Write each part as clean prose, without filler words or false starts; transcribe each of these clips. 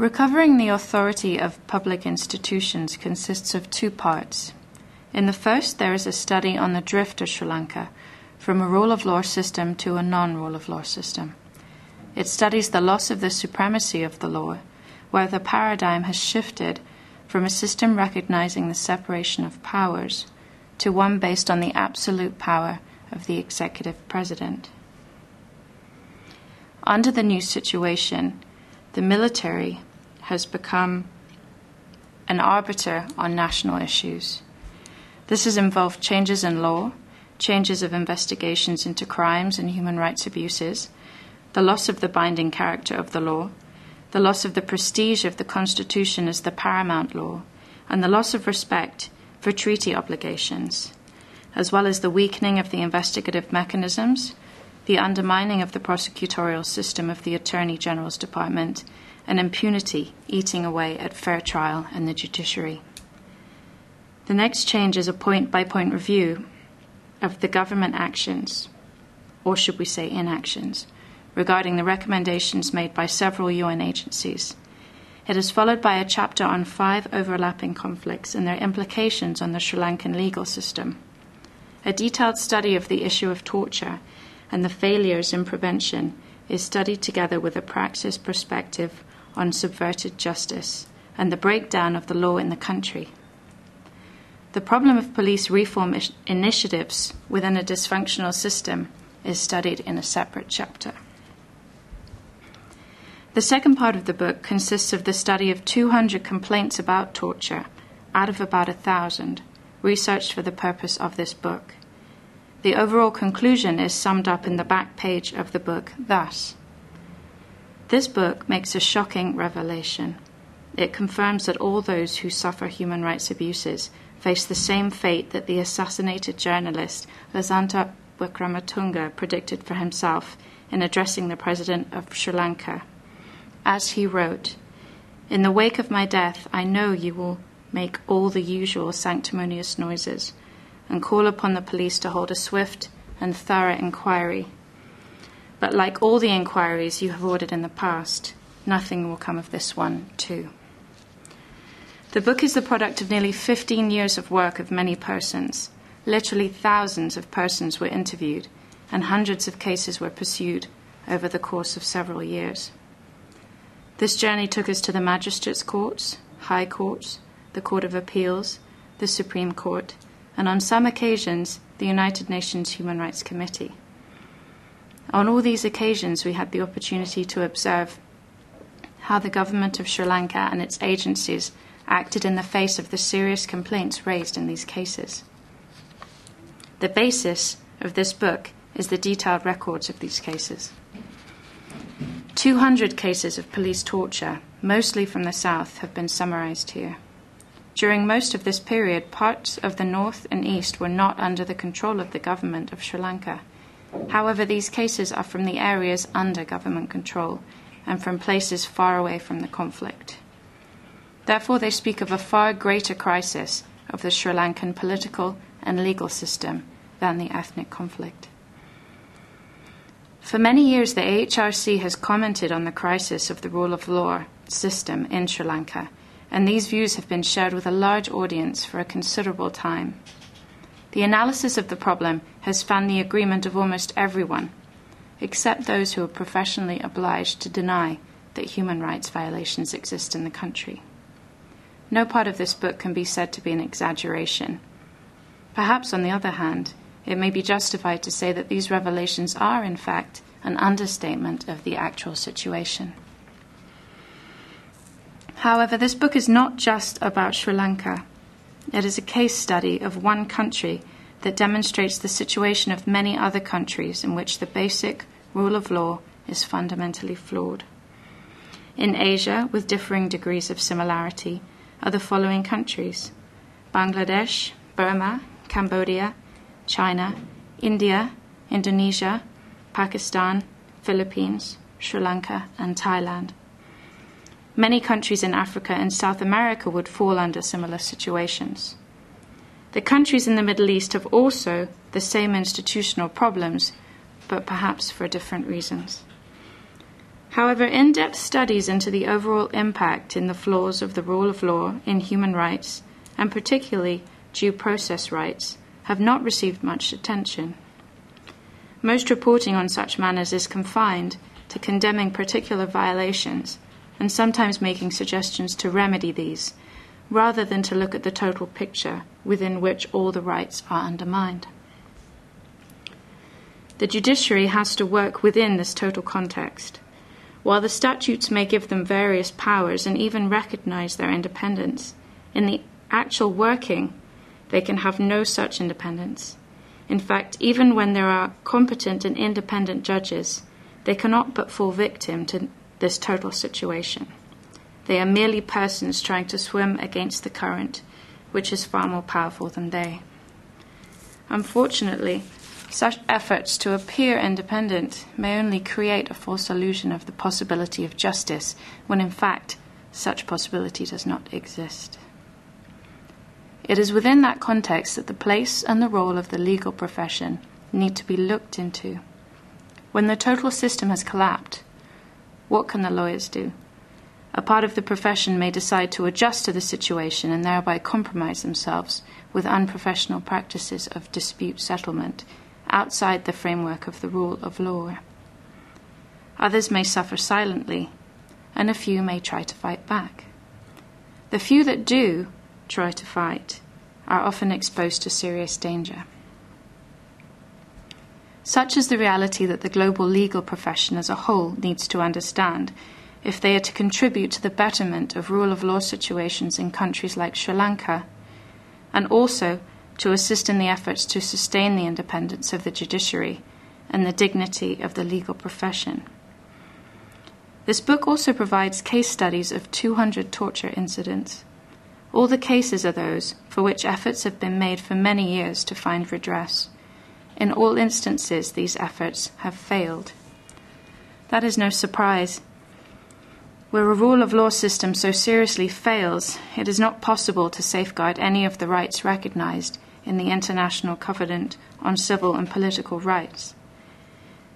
Recovering the authority of public institutions consists of two parts. In the first, there is a study on the drift of Sri Lanka from a rule of law system to a non-rule of law system. It studies the loss of the supremacy of the law, where the paradigm has shifted from a system recognizing the separation of powers to one based on the absolute power of the executive president. Under the new situation, the military has become an arbiter on national issues. This has involved changes in law, changes of investigations into crimes and human rights abuses, the loss of the binding character of the law, the loss of the prestige of the Constitution as the paramount law, and the loss of respect for treaty obligations, as well as the weakening of the investigative mechanisms, the undermining of the prosecutorial system of the Attorney General's Department, and impunity eating away at fair trial and the judiciary. The next change is a point-by-point review of the government actions, or should we say inactions, regarding the recommendations made by several UN agencies. It is followed by a chapter on 5 overlapping conflicts and their implications on the Sri Lankan legal system. A detailed study of the issue of torture and the failures in prevention is studied together with a praxis perspective on subverted justice and the breakdown of the law in the country. The problem of police reform initiatives within a dysfunctional system is studied in a separate chapter. The second part of the book consists of the study of 200 complaints about torture out of about 1,000, researched for the purpose of this book. The overall conclusion is summed up in the back page of the book thus. This book makes a shocking revelation. It confirms that all those who suffer human rights abuses face the same fate that the assassinated journalist Lasantha Wickramatunge predicted for himself in addressing the President of Sri Lanka. As he wrote, "In the wake of my death, I know you will make all the usual sanctimonious noises and call upon the police to hold a swift and thorough inquiry. But like all the inquiries you have ordered in the past, nothing will come of this one, too." The book is the product of nearly 15 years of work of many persons. Literally thousands of persons were interviewed, and hundreds of cases were pursued over the course of several years. This journey took us to the magistrates' courts, high courts, the Court of Appeals, the Supreme Court, and on some occasions, the United Nations Human Rights Committee. On all these occasions, we had the opportunity to observe how the government of Sri Lanka and its agencies acted in the face of the serious complaints raised in these cases. The basis of this book is the detailed records of these cases. 200 cases of police torture, mostly from the south, have been summarized here. During most of this period, parts of the north and east were not under the control of the government of Sri Lanka. However, these cases are from the areas under government control and from places far away from the conflict. Therefore, they speak of a far greater crisis of the Sri Lankan political and legal system than the ethnic conflict. For many years, the AHRC has commented on the crisis of the rule of law system in Sri Lanka, and these views have been shared with a large audience for a considerable time. The analysis of the problem has found the agreement of almost everyone, except those who are professionally obliged to deny that human rights violations exist in the country. No part of this book can be said to be an exaggeration. Perhaps, on the other hand, it may be justified to say that these revelations are, in fact, an understatement of the actual situation. However, this book is not just about Sri Lanka. It is a case study of one country that demonstrates the situation of many other countries in which the basic rule of law is fundamentally flawed. In Asia, with differing degrees of similarity, are the following countries: Bangladesh, Burma, Cambodia, China, India, Indonesia, Pakistan, Philippines, Sri Lanka, and Thailand. Many countries in Africa and South America would fall under similar situations. The countries in the Middle East have also the same institutional problems, but perhaps for different reasons. However, in-depth studies into the overall impact in the flaws of the rule of law in human rights, and particularly due process rights, have not received much attention. Most reporting on such matters is confined to condemning particular violations and sometimes making suggestions to remedy these, rather than to look at the total picture within which all the rights are undermined. The judiciary has to work within this total context. While the statutes may give them various powers and even recognize their independence, in the actual working, they can have no such independence. In fact, even when there are competent and independent judges, they cannot but fall victim to this total situation. They are merely persons trying to swim against the current, which is far more powerful than they. Unfortunately, such efforts to appear independent may only create a false illusion of the possibility of justice, when in fact such possibility does not exist. It is within that context that the place and the role of the legal profession need to be looked into. When the total system has collapsed, what can the lawyers do? A part of the profession may decide to adjust to the situation and thereby compromise themselves with unprofessional practices of dispute settlement outside the framework of the rule of law. Others may suffer silently, and a few may try to fight back. The few that do try to fight are often exposed to serious danger. Such is the reality that the global legal profession as a whole needs to understand if they are to contribute to the betterment of rule of law situations in countries like Sri Lanka, and also to assist in the efforts to sustain the independence of the judiciary and the dignity of the legal profession. This book also provides case studies of 200 torture incidents. All the cases are those for which efforts have been made for many years to find redress. In all instances, these efforts have failed. That is no surprise. Where a rule of law system so seriously fails, it is not possible to safeguard any of the rights recognized in the International Covenant on Civil and Political Rights.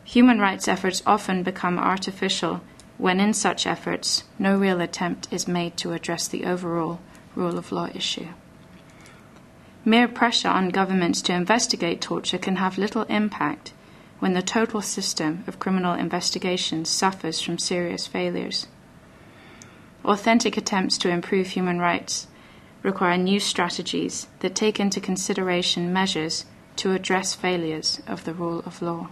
Human rights efforts often become artificial when in such efforts no real attempt is made to address the overall rule of law issue. Mere pressure on governments to investigate torture can have little impact when the total system of criminal investigations suffers from serious failures. Authentic attempts to improve human rights require new strategies that take into consideration measures to address failures of the rule of law.